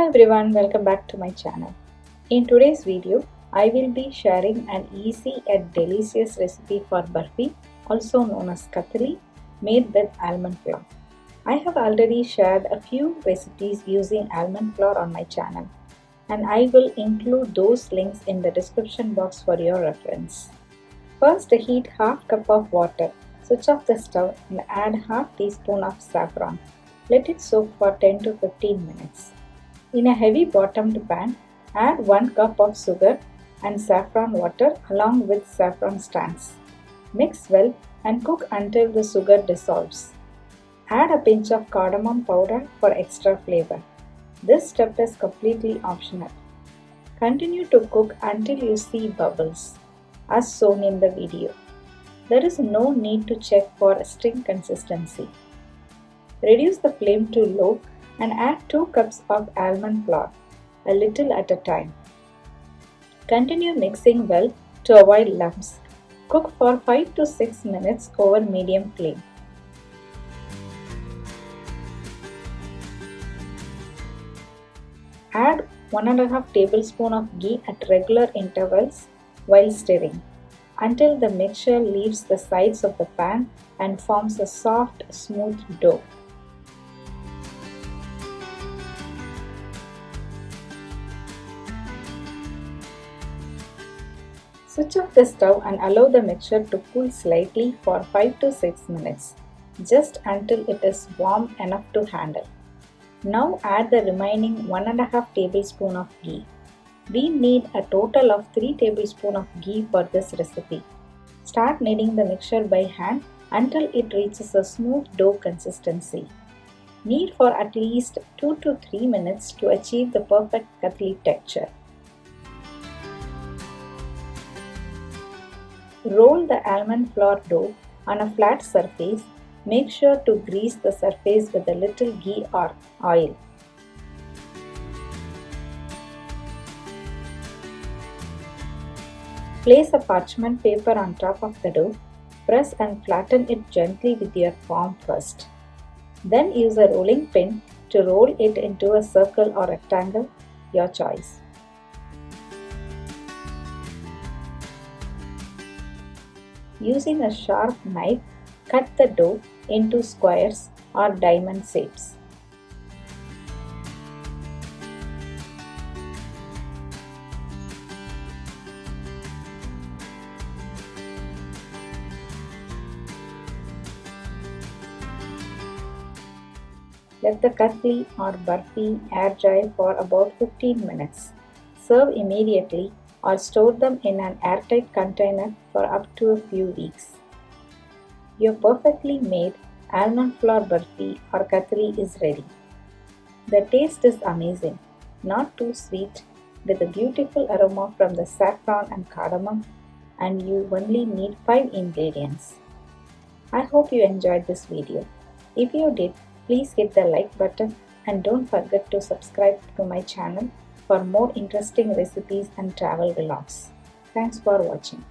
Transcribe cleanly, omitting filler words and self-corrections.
everyone, welcome back to my channel. In today's video, I will be sharing an easy and delicious recipe for burfi, also known as katli, made with almond flour. I have already shared a few recipes using almond flour on my channel, and I will include those links in the description box for your reference. First, heat half cup of water. Switch off the stove and add half teaspoon of saffron. Let it soak for 10 to 15 minutes. In a heavy bottomed pan, add 1 cup of sugar and saffron water along with saffron strands. Mix well and cook until the sugar dissolves. Add a pinch of cardamom powder for extra flavor. This step is completely optional. Continue to cook until you see bubbles, as shown in the video. There is no need to check for string consistency. Reduce the flame to low and add 2 cups of almond flour, a little at a time. Continue mixing well to avoid lumps. Cook for 5 to 6 minutes over medium flame. Add 1.5 tablespoons of ghee at regular intervals while stirring until the mixture leaves the sides of the pan and forms a soft, smooth dough. Switch off the stove and allow the mixture to cool slightly for 5 to 6 minutes, just until it is warm enough to handle. Now add the remaining 1.5 tablespoons of ghee. We need a total of 3 tablespoons of ghee for this recipe. Start kneading the mixture by hand until it reaches a smooth dough consistency. Knead for at least 2 to 3 minutes to achieve the perfect katli texture. Roll the almond flour dough on a flat surface. Make sure to grease the surface with a little ghee or oil. Place a parchment paper on top of the dough. Press and flatten it gently with your palm first. Then use a rolling pin to roll it into a circle or rectangle, your choice. Using a sharp knife, cut the dough into squares or diamond shapes. Let the katli or burfi air dry for about 15 minutes. Serve immediately or store them in an airtight container for up to a few weeks. Your perfectly made almond flour burfi or katli is ready. The taste is amazing, not too sweet, with a beautiful aroma from the saffron and cardamom, and you only need 5 ingredients. I hope you enjoyed this video. If you did, please hit the like button and don't forget to subscribe to my channel for more interesting recipes and travel vlogs. Thanks for watching.